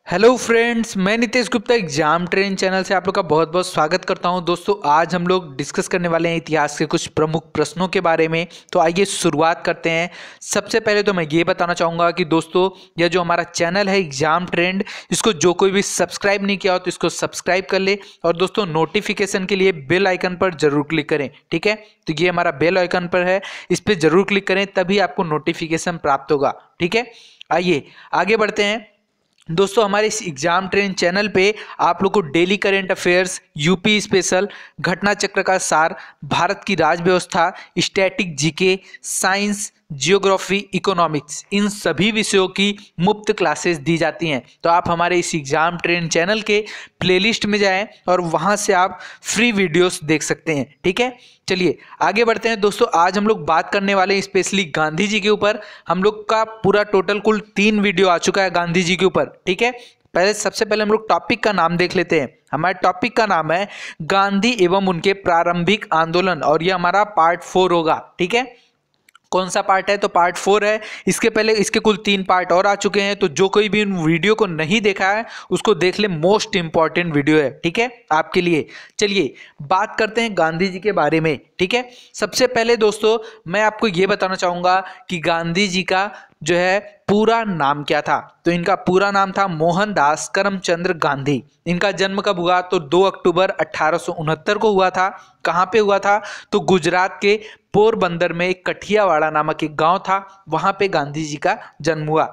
Hello friends, मैं Nitesh Gupta exam train channel से आप लोग का बहुत बहुत स्वागत करता हूं। दोस्तों, आज हम लोग डिस्कस करने वाले हैं इतिहास के कुछ प्रमुख प्रश्नों के बारे में। तो आइए शुरुआत करते हैं। सबसे पहले तो मैं ये बताना चाहूँगा कि दोस्तों, यह जो हमारा चैनल है एग्जाम ट्रेंड, इसको जो कोई भी सब्सक्राइब नहीं किया हो तो इसको सब्सक्राइब कर ले। और दोस्तों, नोटिफिकेशन के लिए बेल आइकन पर जरूर क्लिक करें। ठीक है, तो ये हमारा बेल आइकन पर है, इस पर जरूर क्लिक करें, तभी आपको नोटिफिकेशन प्राप्त होगा। ठीक है, आइए आगे बढ़ते हैं। दोस्तों, हमारे इस एग्जाम ट्रेन चैनल पे आप लोग को daily current affairs, UP special, घटना चक्र का सार, भारत की राज व्यवस्था, static GK, science, geography, economics, इन सभी विषयों की मुफ्त क्लासेस दी जाती हैं। तो आप हमारे इस एग्जाम ट्रेन चैनल के प्लेलिस्ट में जाएं और वहां से आप फ्री वीडियोस देख सकते हैं। ठीक है, चलिए आगे बढ़ते हैं। दोस्तों, आज हम लोग बात करने वाले हैं स्पेशली गांधी जी के ऊपर। हम लोग का पूरा टोटल कुल 3 वीडियो आ चुका है गांधी जी के ऊपर। ठीक है, सबसे पहले हम लोग टॉपिक का नाम देख लेते हैं। हमारे टॉपिक का नाम है गांधी एवं उनके प्रारंभिक आंदोलन, और यह हमारा पार्ट 4 होगा। ठीक है, कौन सा पार्ट है? तो पार्ट 4 है। इसके पहले इसके कुल 3 पार्ट और आ चुके हैं, तो जो कोई भी उन वीडियो को नहीं देखा है उसको देख ले, मोस्ट इंपॉर्टेंट वीडियो है। ठीक है, आपके लिए। चलिए बात करते हैं गांधी जी के बारे में। ठीक है, सबसे पहले दोस्तों मैं आपको यह बताना चाहूंगा कि गांधी जी का जो है पूरा नाम क्या था। तो इनका पूरा नाम था मोहनदास करमचंद गांधी। इनका जन्म कब हुआ? तो 2 अक्टूबर 1869 को हुआ था। कहाँ पे हुआ था? तो गुजरात के पोरबंदर में एक कठियावाड़ा नामक एक गांव था, वहां पे गांधी जी का जन्म हुआ।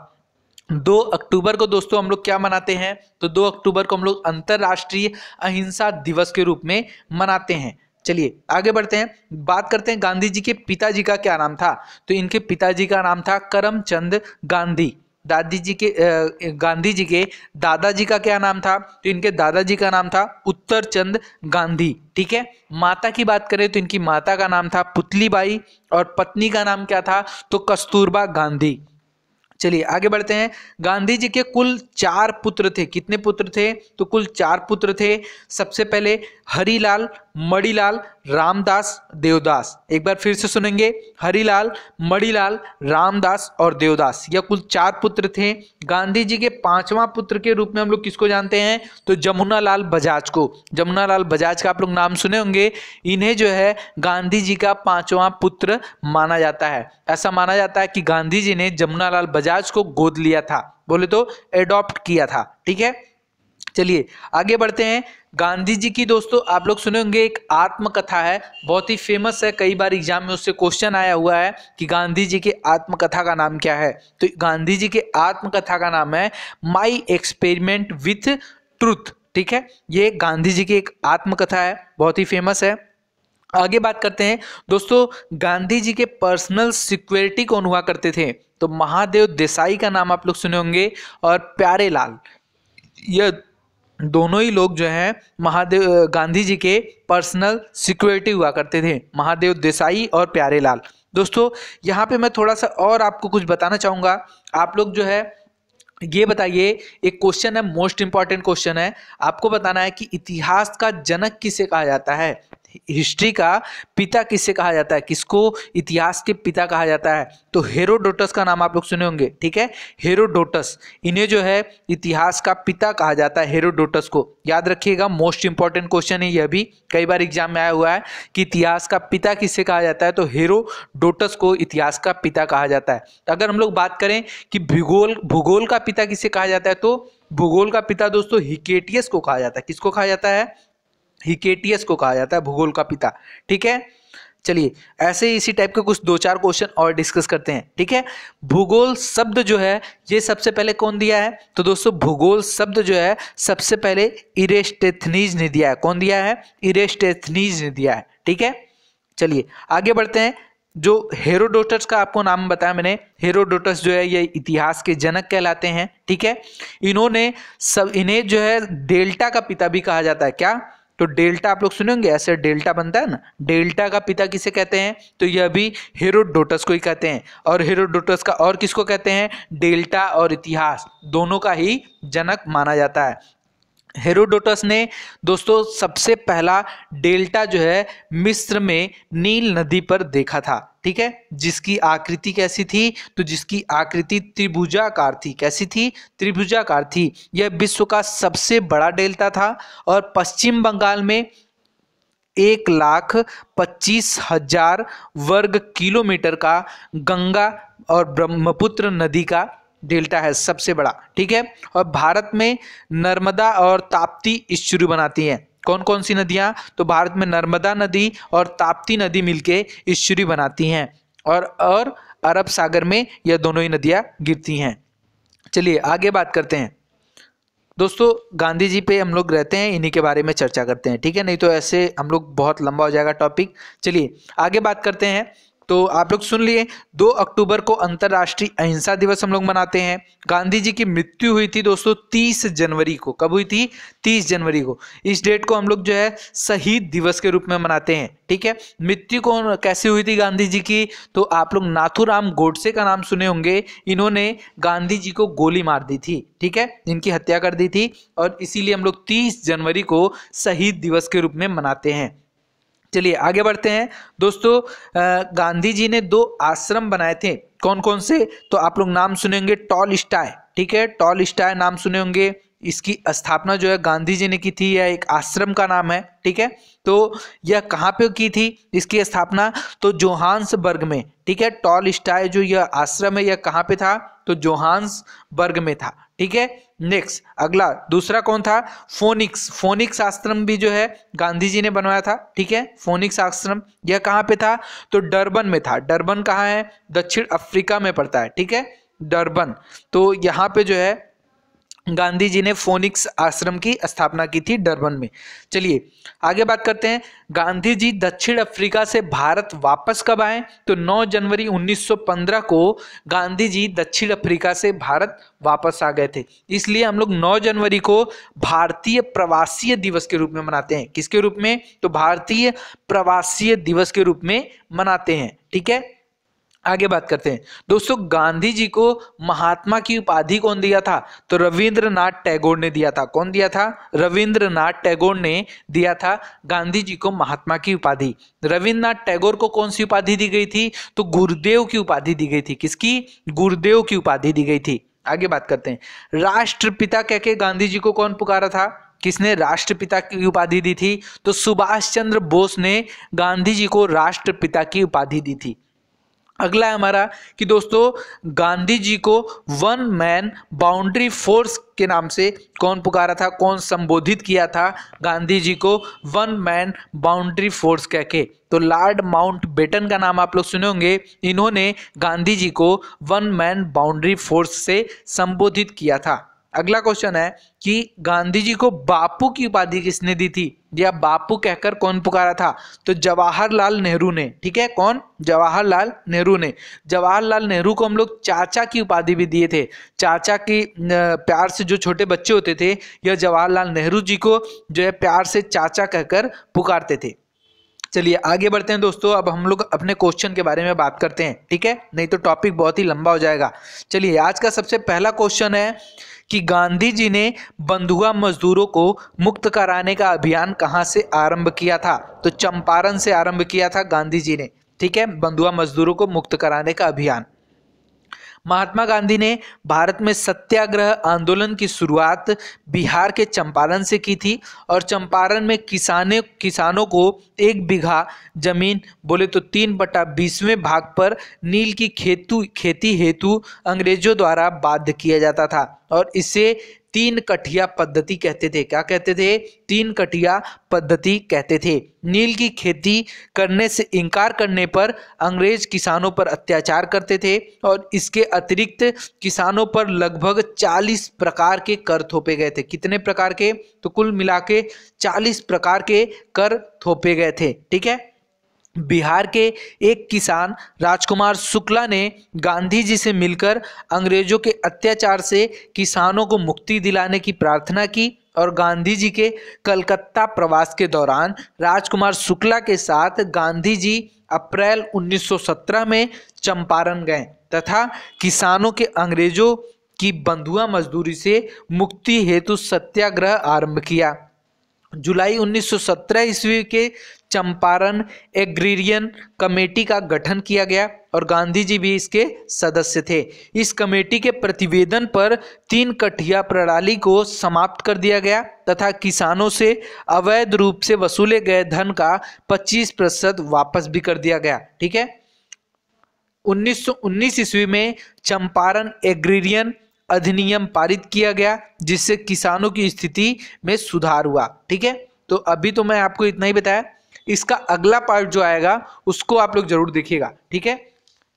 2 अक्टूबर को दोस्तों हम लोग क्या मनाते हैं? तो 2 अक्टूबर को हम लोग अंतरराष्ट्रीय अहिंसा दिवस के रूप में मनाते हैं। चलिए आगे बढ़ते हैं, बात करते हैं गांधी जी के पिताजी का क्या नाम था। तो इनके पिताजी का नाम था करमचंद गांधी। गांधी जी के दादाजी का क्या नाम था? तो इनके दादाजी का नाम था उत्तरचंद गांधी। ठीक है, माता की बात करें तो इनकी माता का नाम था पुतलीबाई, और पत्नी का नाम क्या था? तो कस्तूरबा गांधी। चलिए आगे बढ़ते हैं। गांधी जी के कुल 4 पुत्र थे। कितने पुत्र थे? तो कुल 4 पुत्र थे। सबसे पहले हरिलाल, मणिलाल, रामदास, देवदास। एक बार फिर से सुनेंगे, हरिलाल, मणिलाल, रामदास और देवदास, यह कुल 4 पुत्र थे। गांधी जी के 5वां पुत्र के रूप में हम लोग किसको जानते हैं? तो जमुनालाल बजाज को। जमुनालाल बजाज का आप लोग नाम सुने होंगे। इन्हें जो है गांधी जी का 5वां पुत्र माना जाता है। ऐसा माना जाता है कि गांधी जी ने जमुनालाल बजाज को गोद लिया था, बोले तो एडॉप्ट किया था। ठीक है, चलिए आगे बढ़ते हैं। गांधी जी की दोस्तों आप लोग सुने होंगे एक आत्मकथा है, बहुत ही फेमस है, कई बार एग्जाम में उससे क्वेश्चन आया हुआ है कि गांधी जी की आत्मकथा का नाम क्या है। तो गांधी जी के आत्मकथा का नाम है माई एक्सपेरिमेंट विथ ट्रूथ। ठीक है, ये गांधी जी की एक आत्मकथा है, बहुत ही फेमस है। आगे बात करते हैं दोस्तों, गांधी जी के पर्सनल सिक्योरिटी कौन हुआ करते थे? तो महादेव देसाई का नाम आप लोग सुने होंगे, और प्यारेलाल, यह दोनों ही लोग जो हैं महादेव गांधी जी के पर्सनल सिक्योरिटी हुआ करते थे, महादेव देसाई और प्यारेलाल। दोस्तों, यहाँ पे मैं थोड़ा सा और आपको कुछ बताना चाहूंगा। आप लोग जो है ये बताइए, एक क्वेश्चन है, मोस्ट इंपॉर्टेंट क्वेश्चन है, आपको बताना है कि इतिहास का जनक किसे कहा जाता है? हिस्ट्री का पिता किसे कहा जाता है? किसको इतिहास के पिता कहा जाता है? तो हेरोडोटस का नाम आप लोग सुने होंगे। ठीक है, हेरोडोटस, इन्हें जो है इतिहास का पिता कहा जाता है, हेरोडोटस को। याद रखिएगा, मोस्ट इंपॉर्टेंट क्वेश्चन है यह भी, कई बार एग्जाम में आया हुआ है कि इतिहास का पिता किसे कहा जाता है? तो हेरोडोटस को इतिहास का पिता कहा जाता है। अगर हम लोग बात करें कि भूगोल का पिता किसे कहा जाता है, तो भूगोल का पिता दोस्तों हिकेटियस को कहा जाता है। किसको कहा जाता है? हिकेटियस को कहा जाता है भूगोल का पिता। ठीक है, चलिए ऐसे ही इसी टाइप के कुछ 2-4 क्वेश्चन और डिस्कस करते हैं। ठीक है, भूगोल शब्द जो है ये सबसे पहले कौन दिया है? तो दोस्तों, भूगोल शब्द जो है सबसे पहले इरेस्टेथनीज ने दिया है। कौन दिया है? इरेस्टेथनीज ने दिया है। ठीक है, चलिए आगे बढ़ते हैं। जो हेरोडोटस का आपको नाम बताया मैंने, हेरोडोटस जो है ये इतिहास के जनक कहलाते हैं। ठीक है, इन्हें जो है डेल्टा का पिता भी कहा जाता है। क्या? तो डेल्टा आप लोग सुने होंगे, ऐसे डेल्टा बनता है ना, डेल्टा का पिता किसे कहते हैं? तो यह भी हेरोडोटस को ही कहते हैं। और हेरोडोटस का और किसको कहते हैं? डेल्टा और इतिहास दोनों का ही जनक माना जाता है। हेरोडोटस ने दोस्तों सबसे पहला डेल्टा जो है मिस्र में नील नदी पर देखा था, ठीक है, जिसकी आकृति कैसी थी, तो जिसकी आकृति त्रिभुजाकार थी। कैसी थी? त्रिभुजाकार थी। यह विश्व का सबसे बड़ा डेल्टा था और पश्चिम बंगाल में 1,25,000 वर्ग किलोमीटर का गंगा और ब्रह्मपुत्र नदी का डेल्टा है, सबसे बड़ा, ठीक है। और भारत में नर्मदा और ताप्ती इस्चुरी बनाती हैं। कौन कौन सी नदियां? तो भारत में नर्मदा नदी और ताप्ती नदी मिलके इस्चुरी बनाती हैं और अरब सागर में यह दोनों ही नदियां गिरती हैं। चलिए आगे बात करते हैं दोस्तों, गांधी जी पे हम लोग रहते हैं, इन्हीं के बारे में चर्चा करते हैं, ठीक है, नहीं तो ऐसे हम लोग बहुत लंबा हो जाएगा टॉपिक। चलिए आगे बात करते हैं। तो आप लोग सुन लिए 2 अक्टूबर को अंतर्राष्ट्रीय अहिंसा दिवस हम लोग मनाते हैं। गांधी जी की मृत्यु हुई थी दोस्तों 30 जनवरी को। कब हुई थी? 30 जनवरी को। इस डेट को हम लोग जो है शहीद दिवस के रूप में मनाते हैं, ठीक है। मृत्यु कौन कैसे हुई थी गांधी जी की? तो आप लोग नाथूराम गोडसे का नाम सुने होंगे। इन्होंने गांधी जी को गोली मार दी थी, ठीक है, इनकी हत्या कर दी थी और इसीलिए हम लोग 30 जनवरी को शहीद दिवस के रूप में मनाते हैं। चलिए आगे बढ़ते हैं दोस्तों। गांधी जी ने 2 आश्रम बनाए थे। कौन कौन से? तो आप लोग नाम सुनेंगे टॉलस्टॉय, ठीक है, टॉलस्टॉय नाम सुने होंगे। इसकी स्थापना जो है गांधी जी ने की थी। यह एक आश्रम का नाम है, ठीक है। तो यह कहाँ पे की थी इसकी स्थापना? तो जोहान्सबर्ग में, ठीक है। टॉलस्टॉय जो यह आश्रम है यह कहाँ पे था? तो जोहान्सबर्ग में था, ठीक है। नेक्स्ट अगला दूसरा कौन था? फोनिक्स आश्रम भी जो है गांधी जी ने बनवाया था, ठीक है। फोनिक्स आश्रम यह कहाँ पे था? तो डरबन में था। डरबन कहाँ है? दक्षिण अफ्रीका में पड़ता है, ठीक है, डरबन। तो यहाँ पे जो है गांधी जी ने फोनिक्स आश्रम की स्थापना की थी डरबन में। चलिए आगे बात करते हैं। गांधी जी दक्षिण अफ्रीका से भारत वापस कब आए? तो 9 जनवरी 1915 को गांधी जी दक्षिण अफ्रीका से भारत वापस आ गए थे। इसलिए हम लोग 9 जनवरी को भारतीय प्रवासीय दिवस के रूप में मनाते हैं। किसके रूप में? तो भारतीय प्रवासीय दिवस के रूप में मनाते हैं, ठीक है। आगे बात करते हैं दोस्तों। गांधी जी को महात्मा की उपाधि कौन दिया था? तो रविंद्रनाथ टैगोर ने दिया था। कौन दिया था? रविंद्रनाथ टैगोर ने दिया था गांधी जी को महात्मा की उपाधि। रविंद्रनाथ टैगोर को कौन सी उपाधि दी गई थी? तो गुरुदेव की उपाधि दी गई थी। किसकी? गुरुदेव की उपाधि दी गई थी। आगे बात करते हैं। राष्ट्रपिता कह के गांधी जी को कौन पुकारा था? किसने राष्ट्रपिता की उपाधि दी थी? तो सुभाष चंद्र बोस ने गांधी जी को राष्ट्रपिता की उपाधि दी थी। अगला है हमारा कि दोस्तों गांधी जी को वन मैन बाउंड्री फोर्स के नाम से कौन पुकारा था? कौन संबोधित किया था गांधी जी को वन मैन बाउंड्री फोर्स कह के? तो लॉर्ड माउंटबेटन का नाम आप लोग सुने होंगे। इन्होंने गांधी जी को वन मैन बाउंड्री फोर्स से संबोधित किया था। अगला क्वेश्चन है कि गांधी जी को बापू की उपाधि किसने दी थी या बापू कहकर कौन पुकारा था? तो जवाहरलाल नेहरू ने, ठीक है। कौन? जवाहरलाल नेहरू ने। जवाहरलाल नेहरू को हम लोग चाचा की उपाधि भी दिए थे। चाचा की प्यार से जो छोटे बच्चे होते थे यह जवाहरलाल नेहरू जी को जो है प्यार से चाचा कहकर पुकारते थे। चलिए आगे बढ़ते हैं दोस्तों। अब हम लोग अपने क्वेश्चन के बारे में बात करते हैं, ठीक है, नहीं तो टॉपिक बहुत ही लंबा हो जाएगा। चलिए आज का सबसे पहला क्वेश्चन है कि गांधी जी ने बंधुआ मजदूरों को मुक्त कराने का अभियान कहां से आरंभ किया था? तो चंपारण से आरंभ किया था गांधी जी ने, ठीक है, बंधुआ मजदूरों को मुक्त कराने का अभियान। महात्मा गांधी ने भारत में सत्याग्रह आंदोलन की शुरुआत बिहार के चंपारण से की थी और चंपारण में किसानों को 1 बीघा जमीन बोले तो 3/20वें भाग पर नील की खेती हेतु अंग्रेजों द्वारा बाध्य किया जाता था और इसे 3 कठिया पद्धति कहते थे। क्या कहते थे? 3 कठिया पद्धति कहते थे। नील की खेती करने से इनकार करने पर अंग्रेज किसानों पर अत्याचार करते थे और इसके अतिरिक्त किसानों पर लगभग 40 प्रकार के कर थोपे गए थे। कितने प्रकार के? तो कुल मिला के 40 प्रकार के कर थोपे गए थे, ठीक है। बिहार के एक किसान राजकुमार शुक्ला ने गांधी जी से मिलकर अंग्रेजों के अत्याचार से किसानों को मुक्ति दिलाने की प्रार्थना की और गांधी जी के कलकत्ता प्रवास के दौरान राजकुमार शुक्ला के साथ गांधी जी अप्रैल 1917 में चंपारण गए तथा किसानों के अंग्रेजों कि बंधुआ मजदूरी से मुक्ति हेतु सत्याग्रह आरंभ किया। जुलाई 1917 ईस्वी के चंपारण एग्रीरियन कमेटी का गठन किया गया और गांधी जी भी इसके सदस्य थे। इस कमेटी के प्रतिवेदन पर 3 कठिया प्रणाली को समाप्त कर दिया गया तथा किसानों से अवैध रूप से वसूले गए धन का 25% वापस भी कर दिया गया। ठीक है। 1919 ईस्वी में चंपारण एग्रीरियन अधिनियम पारित किया गया जिससे किसानों की स्थिति में सुधार हुआ। ठीक है। तो अभी तो मैं आपको इतना ही बताया, इसका अगला पार्ट जो आएगा उसको आप लोग जरूर देखिएगा। ठीक है।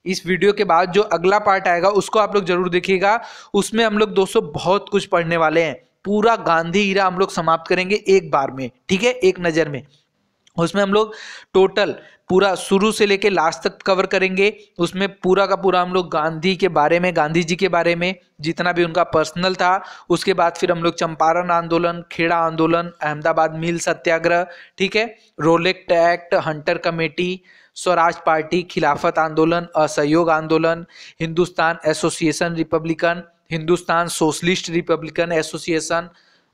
इस वीडियो के बाद जो अगला पार्ट आएगा उसको आप लोग जरूर देखिएगा। उसमें हम लोग दोस्तों बहुत कुछ पढ़ने वाले हैं। पूरा गांधी ईरा हम लोग समाप्त करेंगे एक बार में। ठीक है, एक नज़र में। उसमें हम लोग टोटल पूरा शुरू से लेके लास्ट तक कवर करेंगे। उसमें पूरा का पूरा हम लोग गांधी के बारे में, गांधी जी के बारे में जितना भी उनका पर्सनल था, उसके बाद फिर हम लोग चंपारण आंदोलन, खेड़ा आंदोलन, अहमदाबाद मिल सत्याग्रह, ठीक है, रोलेक्ट act, Hunter committee, Swaraj party, खिलाफत आंदोलन, असहयोग आंदोलन, Hindustan association Republican, Hindustan socialist Republican association,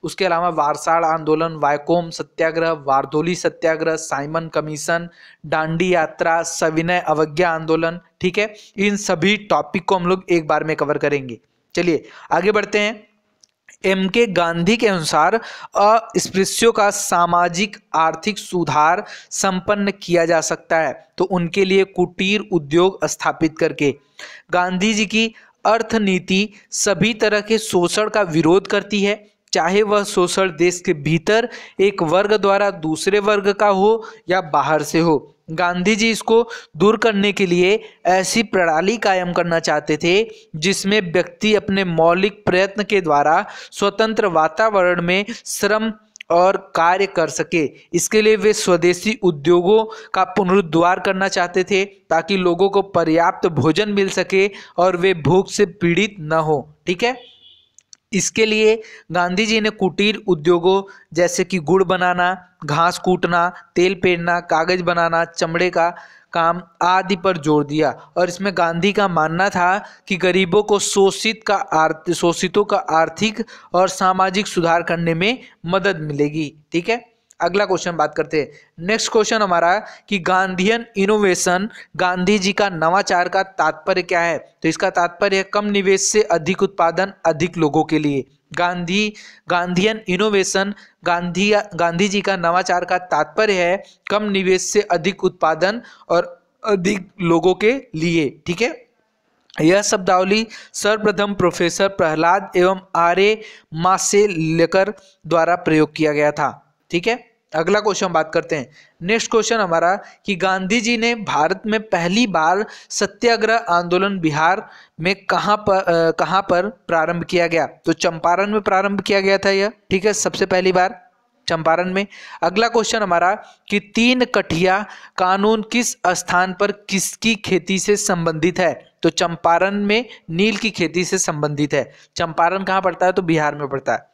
उसके अलावा वारसाड़ आंदोलन, वायकोम सत्याग्रह, वारधोली सत्याग्रह, साइमन कमीशन, दांडी यात्रा, सविनय अवज्ञा आंदोलन। ठीक है, इन सभी टॉपिक को हम लोग एक बार में कवर करेंगे। चलिए आगे बढ़ते हैं। एम.के. गांधी के अनुसार अस्पृश्यों का सामाजिक आर्थिक सुधार संपन्न किया जा सकता है तो उनके लिए कुटीर उद्योग स्थापित करके। गांधी जी की अर्थनीति सभी तरह के शोषण का विरोध करती है, चाहे वह शोषण देश के भीतर एक वर्ग द्वारा दूसरे वर्ग का हो या बाहर से हो। गांधी जी इसको दूर करने के लिए ऐसी प्रणाली कायम करना चाहते थे जिसमें व्यक्ति अपने मौलिक प्रयत्न के द्वारा स्वतंत्र वातावरण में श्रम और कार्य कर सके। इसके लिए वे स्वदेशी उद्योगों का पुनरुद्धार करना चाहते थे ताकि लोगों को पर्याप्त भोजन मिल सके और वे भूख से पीड़ित न हो। ठीक है, इसके लिए गांधी जी ने कुटीर उद्योगों जैसे कि गुड़ बनाना, घास कूटना, तेल पेरना, कागज बनाना, चमड़े का काम आदि पर जोर दिया और इसमें गांधी का मानना था कि गरीबों को शोषितों का आर्थिक और सामाजिक सुधार करने में मदद मिलेगी। ठीक है, अगला क्वेश्चन बात करते हैं। नेक्स्ट क्वेश्चन हमारा कि गांधीयन इनोवेशन, गांधी जी का नवाचार का तात्पर्य क्या है? तो इसका तात्पर्य है कम निवेश से अधिक उत्पादन अधिक लोगों के लिए। गांधीयन इनोवेशन, गांधी जी का नवाचार का तात्पर्य है कम निवेश से अधिक उत्पादन और अधिक लोगों के लिए। ठीक है, यह शब्दावली सर्वप्रथम प्रोफेसर प्रहलाद एवं आर्य माशेलकर द्वारा प्रयोग किया गया था। ठीक है, अगला क्वेश्चन बात करते हैं। नेक्स्ट क्वेश्चन हमारा कि गांधी जी ने भारत में पहली बार सत्याग्रह आंदोलन बिहार में कहां पर प्रारंभ किया गया? तो चंपारण में प्रारंभ किया गया था यह। ठीक है, सबसे पहली बार चंपारण में। अगला क्वेश्चन हमारा कि 3 कठिया कानून किस स्थान पर किसकी खेती से संबंधित है? तो चंपारण में नील की खेती से संबंधित है। चंपारण कहाँ पड़ता है? तो बिहार में पड़ता है।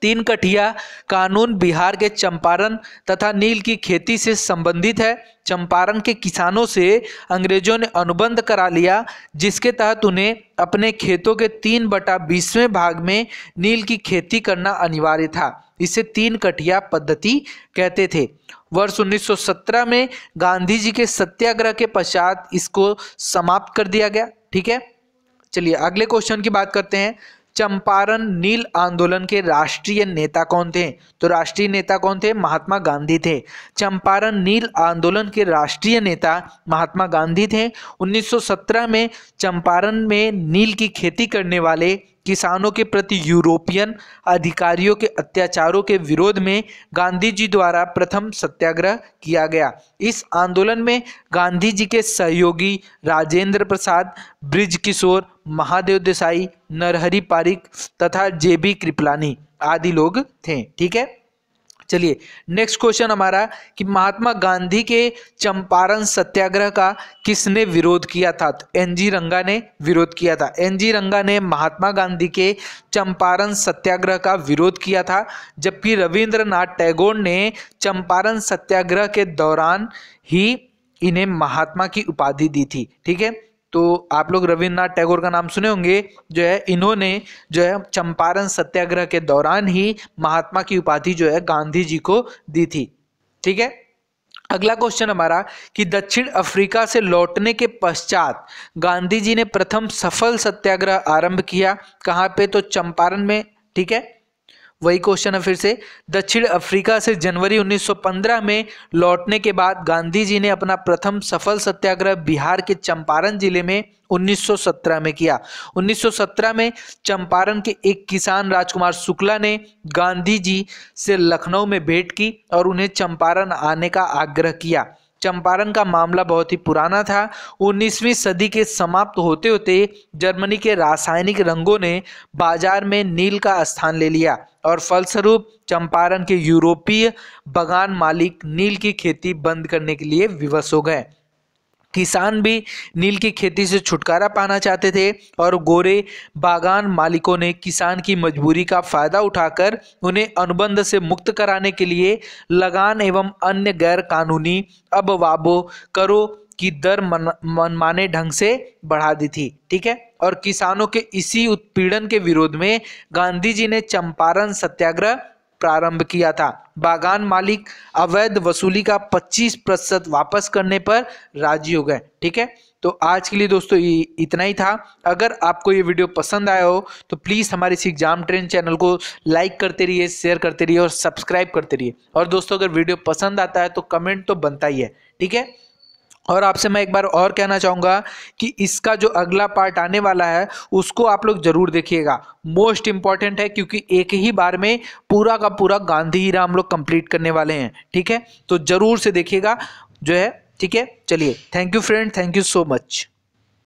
3 कठिया कानून बिहार के चंपारण तथा नील की खेती से संबंधित है। चंपारण के किसानों से अंग्रेजों ने अनुबंध करा लिया जिसके तहत उन्हें अपने खेतों के 3/20वें भाग में नील की खेती करना अनिवार्य था। इसे 3 कठिया पद्धति कहते थे। वर्ष 1917 में गांधी जी के सत्याग्रह के पश्चात इसको समाप्त कर दिया गया। ठीक है, चलिए अगले क्वेश्चन की बात करते हैं। चंपारण नील आंदोलन के राष्ट्रीय नेता कौन थे? तो राष्ट्रीय नेता कौन थे? महात्मा गांधी थे। चंपारण नील आंदोलन के राष्ट्रीय नेता महात्मा गांधी थे। 1917 में चंपारण में नील की खेती करने वाले किसानों के प्रति यूरोपियन अधिकारियों के अत्याचारों के विरोध में गांधी जी द्वारा प्रथम सत्याग्रह किया गया। इस आंदोलन में गांधी जी के सहयोगी राजेंद्र प्रसाद, ब्रिज किशोर, महादेव देसाई, नरहरि पारिक तथा जे.बी. कृपलानी आदि लोग थे। ठीक है, चलिए नेक्स्ट क्वेश्चन हमारा कि महात्मा गांधी के चंपारण सत्याग्रह का किसने विरोध किया था? तो एन.जी. रंगा ने विरोध किया था। एन.जी. रंगा ने महात्मा गांधी के चंपारण सत्याग्रह का विरोध किया था, जबकि रविंद्रनाथ टैगोर ने चंपारण सत्याग्रह के दौरान ही इन्हें महात्मा की उपाधि दी थी। ठीक है, तो आप लोग रविन्द्रनाथ टैगोर का नाम सुने होंगे, जो है इन्होंने जो है चंपारण सत्याग्रह के दौरान ही महात्मा की उपाधि जो है गांधी जी को दी थी। ठीक है, अगला क्वेश्चन हमारा कि दक्षिण अफ्रीका से लौटने के पश्चात गांधी जी ने प्रथम सफल सत्याग्रह आरंभ किया, कहाँ पे? तो चंपारण में। ठीक है, वही क्वेश्चन है फिर से। दक्षिण अफ्रीका से जनवरी 1915 में लौटने के बाद गांधी जी ने अपना प्रथम सफल सत्याग्रह बिहार के चंपारण जिले में 1917 में किया। 1917 में चंपारण के एक किसान राजकुमार शुक्ला ने गांधी जी से लखनऊ में भेंट की और उन्हें चंपारण आने का आग्रह किया। चंपारण का मामला बहुत ही पुराना था। 19वीं सदी के समाप्त होते होते जर्मनी के रासायनिक रंगों ने बाजार में नील का स्थान ले लिया और फलस्वरूप चंपारण के यूरोपीय बागान मालिक नील की खेती बंद करने के लिए विवश हो गए। किसान भी नील की खेती से छुटकारा पाना चाहते थे और गोरे बागान मालिकों ने किसान की मजबूरी का फायदा उठाकर उन्हें अनुबंध से मुक्त कराने के लिए लगान एवं अन्य गैर कानूनी अबवाबों करों की दर मनमाने ढंग से बढ़ा दी थी। ठीक है, और किसानों के इसी उत्पीड़न के विरोध में गांधी जी ने चंपारण सत्याग्रह प्रारंभ किया था। बागान मालिक अवैध वसूली का 25% वापस करने पर राजी हो गए। ठीक है, तो आज के लिए दोस्तों इतना ही था। अगर आपको ये वीडियो पसंद आया हो तो प्लीज़ हमारे इस एग्जाम ट्रेन चैनल को लाइक करते रहिए, शेयर करते रहिए और सब्सक्राइब करते रहिए। और दोस्तों अगर वीडियो पसंद आता है तो कमेंट तो बनता ही है। ठीक है, और आपसे मैं एक बार और कहना चाहूँगा कि इसका जो अगला पार्ट आने वाला है उसको आप लोग जरूर देखिएगा। मोस्ट इंपॉर्टेंट है क्योंकि एक ही बार में पूरा का पूरा गांधी हीरा हम लोग कंप्लीट करने वाले हैं। ठीक है, तो जरूर से देखिएगा जो है। ठीक है, चलिए, thank you friend, thank you so much.